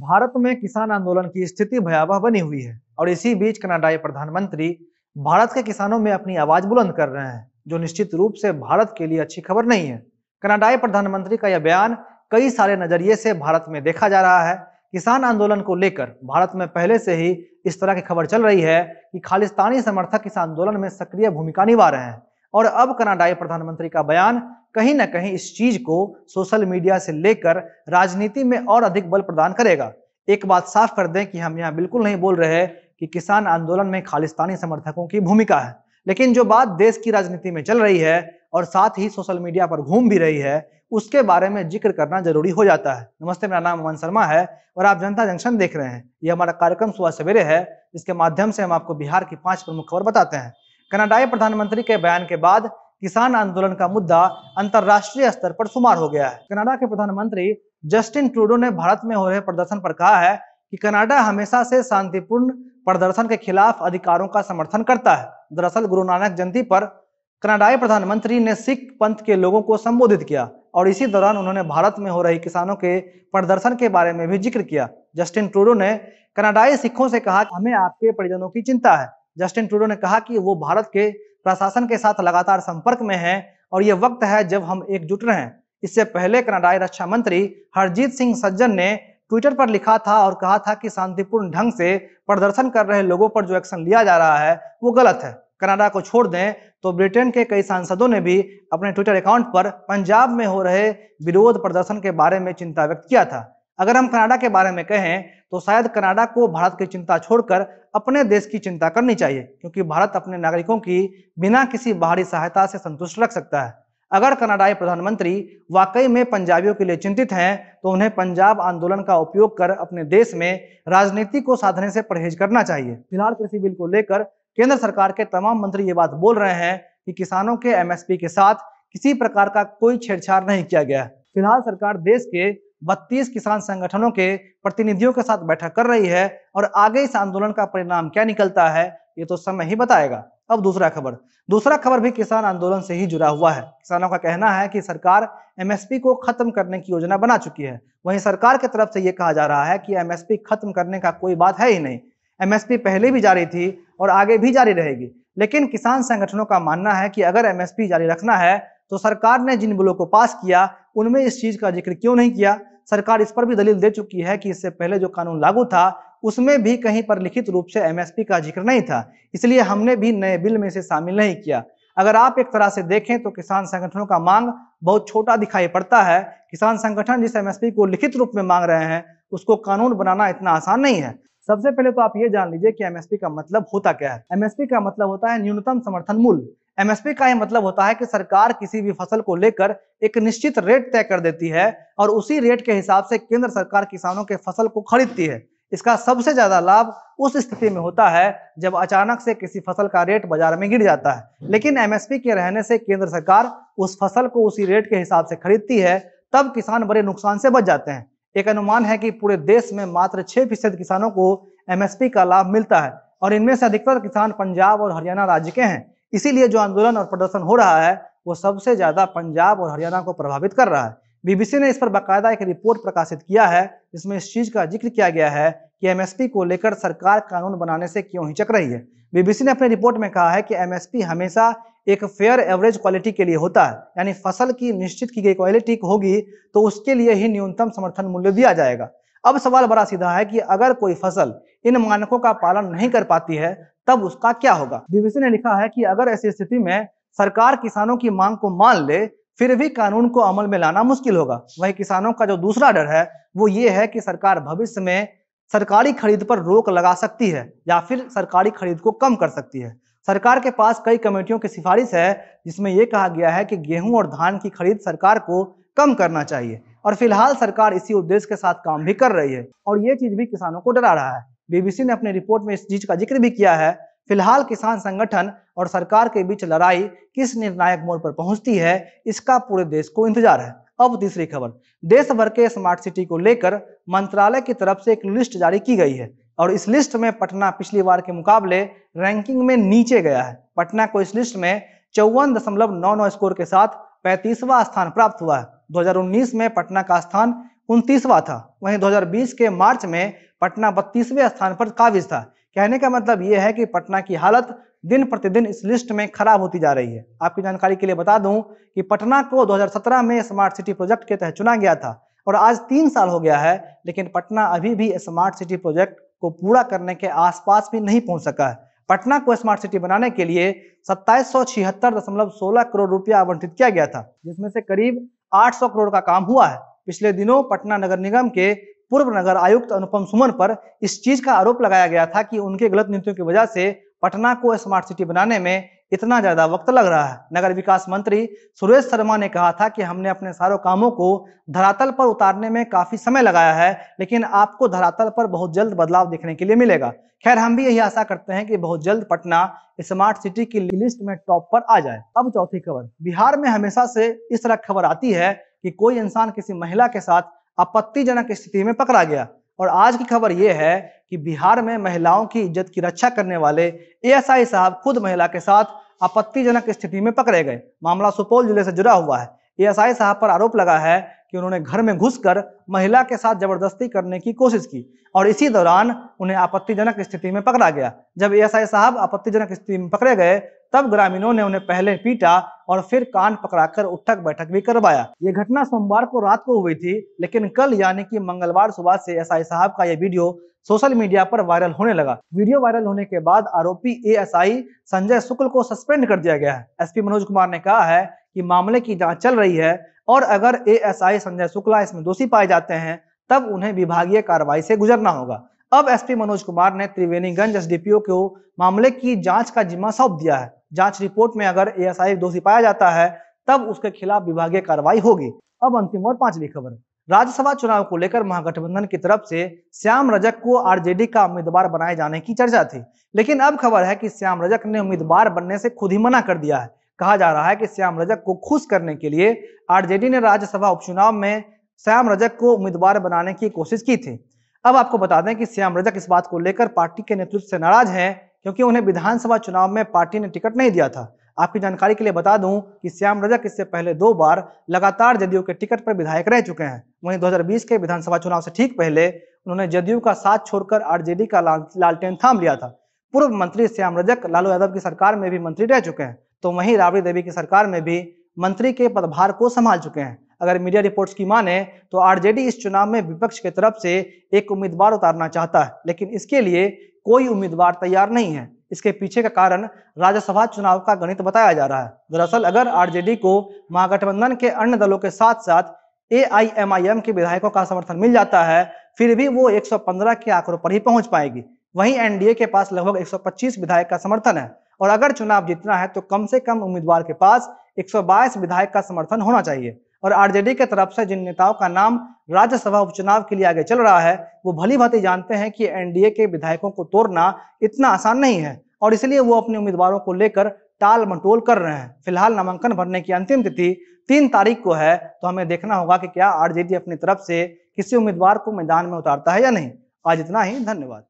भारत में किसान आंदोलन की स्थिति भयावह बनी हुई है और इसी बीच कनाडाई प्रधानमंत्री भारत के किसानों में अपनी आवाज बुलंद कर रहे हैं, जो निश्चित रूप से भारत के लिए अच्छी खबर नहीं है। कनाडाई प्रधानमंत्री का यह बयान कई सारे नजरिए से भारत में देखा जा रहा है। किसान आंदोलन को लेकर भारत में पहले से ही इस तरह की खबर चल रही है कि खालिस्तानी समर्थक इस आंदोलन में सक्रिय भूमिका निभा रहे हैं और अब कनाडाई प्रधानमंत्री का बयान कहीं न कहीं इस चीज को सोशल मीडिया से लेकर राजनीति में और अधिक बल प्रदान करेगा। एक बात साफ कर दें कि हम यहाँ बिल्कुल नहीं बोल रहे कि किसान आंदोलन में खालिस्तानी समर्थकों की भूमिका है, लेकिन जो बात देश की राजनीति में चल रही है और साथ ही सोशल मीडिया पर घूम भी रही है, उसके बारे में जिक्र करना जरूरी हो जाता है। नमस्ते, मेरा नाम अमन शर्मा है और आप जनता जंक्शन देख रहे हैं। यह हमारा कार्यक्रम सुबह सवेरे है, जिसके माध्यम से हम आपको बिहार की 5 प्रमुख खबर बताते हैं। कनाडाई प्रधानमंत्री के बयान के बाद किसान आंदोलन का मुद्दा अंतरराष्ट्रीय स्तर पर शुमार हो गया है। कनाडा के प्रधानमंत्री जस्टिन ट्रूडो ने भारत में हो रहे प्रदर्शन पर कहा है कि कनाडा हमेशा से शांतिपूर्ण प्रदर्शन के खिलाफ अधिकारों का समर्थन करता है। दरअसल गुरु नानक जयंती पर कनाडाई प्रधानमंत्री ने सिख पंथ के लोगों को संबोधित किया और इसी दौरान उन्होंने भारत में हो रही किसानों के प्रदर्शन के बारे में भी जिक्र किया। जस्टिन ट्रूडो ने कनाडाई सिखों से कहा कि हमें आपके परिजनों की चिंता है। जस्टिन ट्रूडो ने कहा कि वो भारत के प्रशासन के साथ लगातार संपर्क में हैं और ये वक्त है जब हम एकजुट रहें। इससे पहले कनाडाई रक्षा मंत्री हरजीत सिंह सज्जन ने ट्विटर पर लिखा था और कहा था कि शांतिपूर्ण ढंग से प्रदर्शन कर रहे लोगों पर जो एक्शन लिया जा रहा है वो गलत है। कनाडा को छोड़ दें तो ब्रिटेन के कई सांसदों ने भी अपने ट्विटर अकाउंट पर पंजाब में हो रहे विरोध प्रदर्शन के बारे में चिंता व्यक्त किया था। अगर हम कनाडा के बारे में कहें तो शायद कनाडा को भारत की चिंता छोड़कर अपने देश की चिंता करनी चाहिए, क्योंकि भारत अपने नागरिकों की बिना किसी बाहरी सहायता से संतुष्ट रख सकता है। अगर कनाडाई प्रधानमंत्री वाकई में पंजाबियों के लिए चिंतित हैं तो उन्हें पंजाब आंदोलन का उपयोग कर अपने देश में राजनीति को साधने से परहेज करना चाहिए। फिलहाल कृषि बिल को लेकर केंद्र सरकार के तमाम मंत्री ये बात बोल रहे हैं कि किसानों के एमएसपी के साथ किसी प्रकार का कोई छेड़छाड़ नहीं किया गया। फिलहाल सरकार देश के 32 किसान संगठनों के प्रतिनिधियों के साथ बैठक कर रही है और आगे इस आंदोलन का परिणाम क्या निकलता है ये तो समय ही बताएगा। अब दूसरा खबर भी किसान आंदोलन से ही जुड़ा हुआ है। किसानों का कहना है कि सरकार एमएसपी को खत्म करने की योजना बना चुकी है। वहीं सरकार की तरफ से यह कहा जा रहा है कि एमएसपी खत्म करने का कोई बात है ही नहीं। एमएसपी पहले भी जारी थी और आगे भी जारी रहेगी, लेकिन किसान संगठनों का मानना है कि अगर एमएसपी जारी रखना है तो सरकार ने जिन बिलों को पास किया उनमें इस चीज का जिक्र क्यों नहीं किया। सरकार इस पर भी दलील दे चुकी है कि इससे पहले जो कानून लागू था उसमें भी कहीं पर लिखित रूप से एमएसपी का जिक्र नहीं था, इसलिए हमने भी नए बिल में इसे शामिल नहीं किया। अगर आप एक तरह से देखें तो किसान संगठनों का मांग बहुत छोटा दिखाई पड़ता है। किसान संगठन जिस एमएसपी को लिखित रूप में मांग रहे हैं उसको कानून बनाना इतना आसान नहीं है। सबसे पहले तो आप ये जान लीजिए कि एमएसपी का मतलब होता क्या है। एमएसपी का मतलब होता है न्यूनतम समर्थन मूल्य। एमएसपी का यह मतलब होता है कि सरकार किसी भी फसल को लेकर एक निश्चित रेट तय कर देती है और उसी रेट के हिसाब से केंद्र सरकार किसानों के फसल को खरीदती है। इसका सबसे ज्यादा लाभ उस स्थिति में होता है जब अचानक से किसी फसल का रेट बाजार में गिर जाता है, लेकिन एमएसपी के रहने से केंद्र सरकार उस फसल को उसी रेट के हिसाब से खरीदती है, तब किसान बड़े नुकसान से बच जाते हैं। एक अनुमान है कि पूरे देश में मात्र 6% किसानों को एमएसपी का लाभ मिलता है और इनमें से अधिकतर किसान पंजाब और हरियाणा राज्य के हैं। इसीलिए जो आंदोलन और प्रदर्शन हो रहा है वो सबसे ज्यादा पंजाब और हरियाणा को प्रभावित कर रहा है। बीबीसी ने इस पर बाकायदा एक रिपोर्ट प्रकाशित किया है, जिसमें इस चीज का जिक्र किया गया है कि एमएसपी को लेकर सरकार कानून बनाने से क्यों हिचक रही है। बीबीसी ने अपनी रिपोर्ट में कहा है कि एमएसपी हमेशा एक फेयर एवरेज क्वालिटी के लिए होता है, यानी फसल की निश्चित की गई क्वालिटी होगी तो उसके लिए ही न्यूनतम समर्थन मूल्य दिया जाएगा। अब सवाल बड़ा सीधा है कि अगर कोई फसल इन मानकों का पालन नहीं कर पाती है तब उसका क्या होगा। बीबीसी ने लिखा है कि अगर ऐसी स्थिति में सरकार किसानों की मांग को मान ले फिर भी कानून को अमल में लाना मुश्किल होगा। वहीं किसानों का जो दूसरा डर है वो ये है कि सरकार भविष्य में सरकारी खरीद पर रोक लगा सकती है या फिर सरकारी खरीद को कम कर सकती है। सरकार के पास कई कमेटियों की सिफारिश है जिसमें यह कहा गया है कि गेहूं और धान की खरीद सरकार को कम करना चाहिए और फिलहाल सरकार इसी उद्देश्य के साथ काम भी कर रही है और ये चीज भी किसानों को डरा रहा है। बीबीसी ने अपनी रिपोर्ट में इस चीज का जिक्र भी किया है। फिलहाल किसान संगठन और सरकार के बीच लड़ाई किस निर्णायक मोड़ पर पहुंचती है इसका पूरे देश को इंतजार है। अब तीसरी खबर, देश भर के स्मार्ट सिटी को लेकर मंत्रालय की तरफ से एक लिस्ट जारी की गई है और इस लिस्ट में पटना पिछली बार के मुकाबले रैंकिंग में नीचे गया है। पटना को इस लिस्ट में 54.99 स्कोर के साथ 35वां स्थान प्राप्त हुआ है। 2019 में पटना का स्थान 29वां था। वहीं 2020 के मार्च में पटना 32वें स्थान पर काबिज था। कहने का मतलब यह है कि पटना की हालत दिन प्रतिदिन इस लिस्ट में खराब होती जा रही है। आपकी जानकारी के लिए बता दूं कि पटना को 2017 में स्मार्ट सिटी प्रोजेक्ट के तहत चुना गया था और आज 3 साल हो गया है, लेकिन पटना अभी भी स्मार्ट सिटी प्रोजेक्ट को पूरा करने के आसपास भी नहीं पहुंच सका है। पटना को स्मार्ट सिटी बनाने के लिए 2776.16 करोड़ रुपया आवंटित किया गया था, जिसमें से करीब 800 करोड़ का काम हुआ है। पिछले दिनों पटना नगर निगम के पूर्व नगर आयुक्त अनुपम सुमन पर इस चीज का आरोप लगाया गया था कि उनके गलत नीतियों की वजह से पटना को स्मार्ट सिटी बनाने में इतना ज्यादा वक्त लग रहा है। नगर विकास मंत्री सुरेश शर्मा ने कहा था कि हमने अपने सारे कामों को धरातल पर उतारने में काफी समय लगाया है, लेकिन आपको धरातल पर बहुत जल्द बदलाव देखने के लिए मिलेगा। खैर, हम भी यही आशा करते हैं कि बहुत जल्द पटना स्मार्ट सिटी की लिस्ट में टॉप पर आ जाए। अब चौथी खबर। बिहार में हमेशा से इस तरह खबर आती है कि कोई इंसान किसी महिला के साथ आपत्तिजनक स्थिति में पकड़ा गया, और आज की खबर यह है कि बिहार में महिलाओं की इज्जत की रक्षा करने वाले एएसआई साहब खुद महिला के साथ आपत्तिजनक स्थिति में पकड़े गए। मामला सुपौल जिले से जुड़ा हुआ है। एएसआई साहब पर आरोप लगा है कि उन्होंने घर में घुसकर महिला के साथ जबरदस्ती करने की कोशिश की और इसी दौरान उन्हें आपत्तिजनक स्थिति में पकड़ा गया। जब एएसआई साहब आपत्तिजनक स्थिति में पकड़े गए तब ग्रामीणों ने उन्हें पहले पीटा और फिर कान पकड़ाकर उठक बैठक भी करवाया। ये घटना सोमवार को रात को हुई थी, लेकिन कल यानी कि मंगलवार सुबह से एएसआई साहब का यह वीडियो सोशल मीडिया पर वायरल होने लगा। वीडियो वायरल होने के बाद आरोपी एएसआई संजय शुक्ल को सस्पेंड कर दिया गया है। एसपी मनोज कुमार ने कहा है कि मामले की जांच चल रही है और अगर एएसआई संजय शुक्ला इसमें दोषी पाए जाते हैं तब उन्हें विभागीय कार्रवाई से गुजरना होगा। अब एसपी मनोज कुमार ने त्रिवेणीगंज एसडीपीओ को मामले की जांच का जिम्मा सौंप दिया है। जांच रिपोर्ट में अगर एएसआई दोषी पाया जाता है तब उसके खिलाफ विभागीय कार्रवाई होगी। अब अंतिम और पांचवी खबर। राज्यसभा चुनाव को लेकर महागठबंधन की तरफ से श्याम रजक को आरजेडी का उम्मीदवार बनाए जाने की चर्चा थी, लेकिन अब खबर है कि श्याम रजक ने उम्मीदवार बनने से खुद ही मना कर दिया है। कहा जा रहा है कि श्याम रजक को खुश करने के लिए आरजेडी ने राज्यसभा उपचुनाव में श्याम रजक को उम्मीदवार बनाने की कोशिश की थी। अब आपको बता दें कि श्याम रजक इस बात को लेकर पार्टी के नेतृत्व से नाराज हैं, क्योंकि उन्हें विधानसभा चुनाव में पार्टी ने टिकट नहीं दिया था। आपकी जानकारी के लिए बता दूं कि श्याम रजक इससे पहले 2 बार लगातार जदयू के टिकट पर विधायक रह चुके हैं। वहीं 2020 के विधानसभा चुनाव से ठीक पहले उन्होंने जदयू का साथ छोड़कर आरजेडी का लालटेन थाम लिया था। पूर्व मंत्री श्याम रजक लालू यादव की सरकार में भी मंत्री रह चुके हैं, तो वहीं राबड़ी देवी की सरकार में भी मंत्री के पदभार को संभाल चुके हैं। अगर मीडिया रिपोर्ट्स की माने तो आरजेडी इस चुनाव में विपक्ष की तरफ से एक उम्मीदवार उतारना चाहता है, लेकिन इसके लिए कोई उम्मीदवार तैयार नहीं है। इसके पीछे का कारण राज्यसभा चुनाव का गणित बताया जा रहा है। दरअसल अगर आरजेडी को महागठबंधन के अन्य दलों के साथ साथ एआईएमआईएम के विधायकों का समर्थन मिल जाता है, फिर भी वो 115 के आंकड़ों पर ही पहुंच पाएगी। वहीं एनडीए के पास लगभग 125 विधायक का समर्थन है और अगर चुनाव जीतना है तो कम से कम उम्मीदवार के पास 122 विधायक का समर्थन होना चाहिए। और आरजेडी के तरफ से जिन नेताओं का नाम राज्यसभा उपचुनाव के लिए आगे चल रहा है, वो भली भांति जानते हैं कि एनडीए के विधायकों को तोड़ना इतना आसान नहीं है और इसलिए वो अपने उम्मीदवारों को लेकर टाल मटोल कर रहे हैं। फिलहाल नामांकन भरने की अंतिम तिथि 3 तारीख को है, तो हमें देखना होगा कि क्या आरजेडी अपनी तरफ से किसी उम्मीदवार को मैदान में उतारता है या नहीं। आज इतना ही, धन्यवाद।